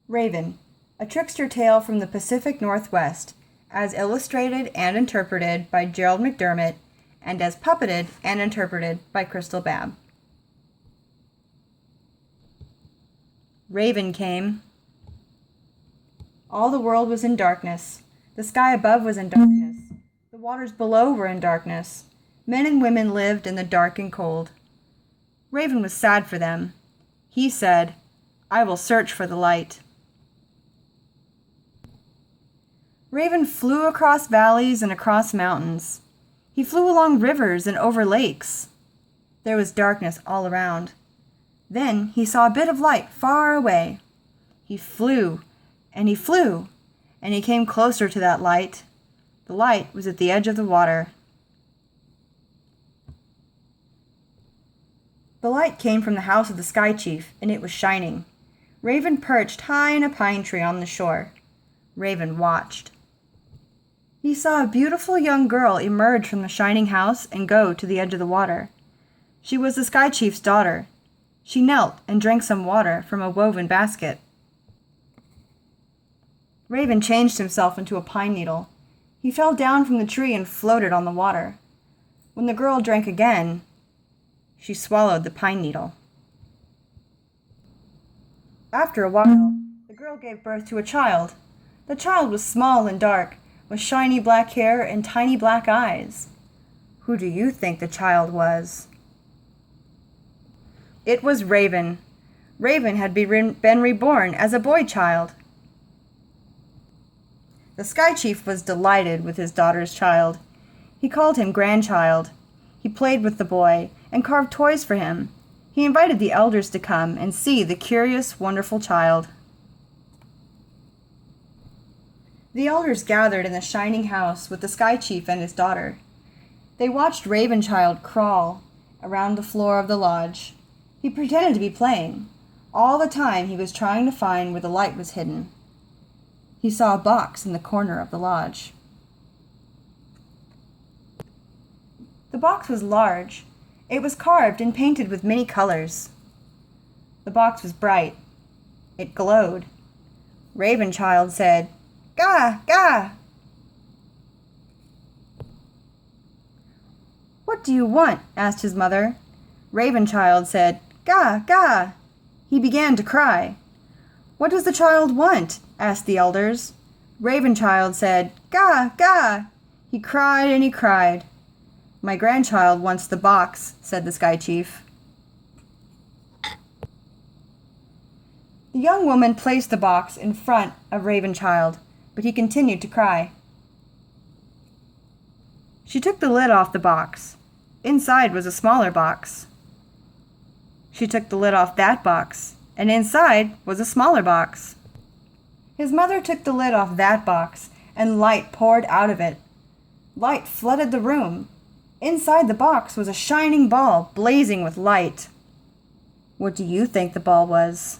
Raven, a trickster tale from the Pacific Northwest, as illustrated and interpreted by Gerald McDermott, and as puppeted and interpreted by Crystal Babb. Raven came. All the world was in darkness. The sky above was in darkness. The waters below were in darkness. Men and women lived in the dark and cold. Raven was sad for them. He said, "I will search for the light." Raven flew across valleys and across mountains. He flew along rivers and over lakes. There was darkness all around. Then he saw a bit of light far away. He flew, and he flew, and he came closer to that light. The light was at the edge of the water. The light came from the house of the Sky Chief, and it was shining. Raven perched high in a pine tree on the shore. Raven watched. He saw a beautiful young girl emerge from the shining house and go to the edge of the water. She was the Sky Chief's daughter. She knelt and drank some water from a woven basket. Raven changed himself into a pine needle. He fell down from the tree and floated on the water. When the girl drank again, she swallowed the pine needle. After a while, the girl gave birth to a child. The child was small and dark, with shiny black hair and tiny black eyes. Who do you think the child was? It was Raven. Raven had been reborn as a boy child. The Sky Chief was delighted with his daughter's child. He called him grandchild. He played with the boy and carved toys for him. He invited the elders to come and see the curious, wonderful child. The elders gathered in the shining house with the Sky Chief and his daughter. They watched Ravenchild crawl around the floor of the lodge. He pretended to be playing. All the time he was trying to find where the light was hidden. He saw a box in the corner of the lodge. The box was large. It was carved and painted with many colors. The box was bright. It glowed. Ravenchild said, "Gah, gah!" "What do you want?" asked his mother. Ravenchild said, "Gah, gah!" He began to cry. "What does the child want?" asked the elders. Ravenchild said, "Gah, gah!" He cried and he cried. "My grandchild wants the box," said the Sky Chief. The young woman placed the box in front of Ravenchild, but he continued to cry. She took the lid off the box. Inside was a smaller box. She took the lid off that box, and inside was a smaller box. His mother took the lid off that box, and light poured out of it. Light flooded the room. Inside the box was a shining ball blazing with light. What do you think the ball was?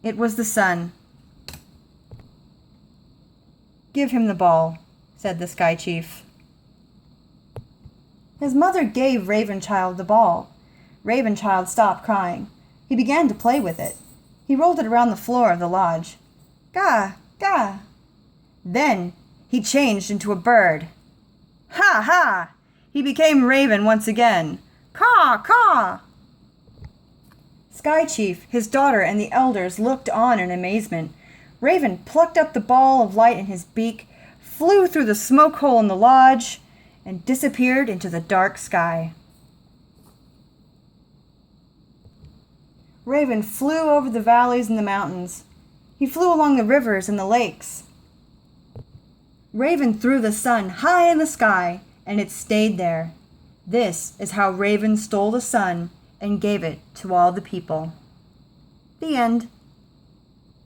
It was the sun. "Give him the ball," said the Sky Chief. His mother gave Ravenchild the ball. Ravenchild stopped crying. He began to play with it. He rolled it around the floor of the lodge. "Gah, gah!" Then he changed into a bird. "Ha, ha!" He became Raven once again. "Caw, caw!" Sky Chief, his daughter, and the elders looked on in amazement. Raven plucked up the ball of light in his beak, flew through the smoke hole in the lodge, and disappeared into the dark sky. Raven flew over the valleys and the mountains. He flew along the rivers and the lakes. Raven threw the sun high in the sky, and it stayed there. This is how Raven stole the sun and gave it to all the people. The end.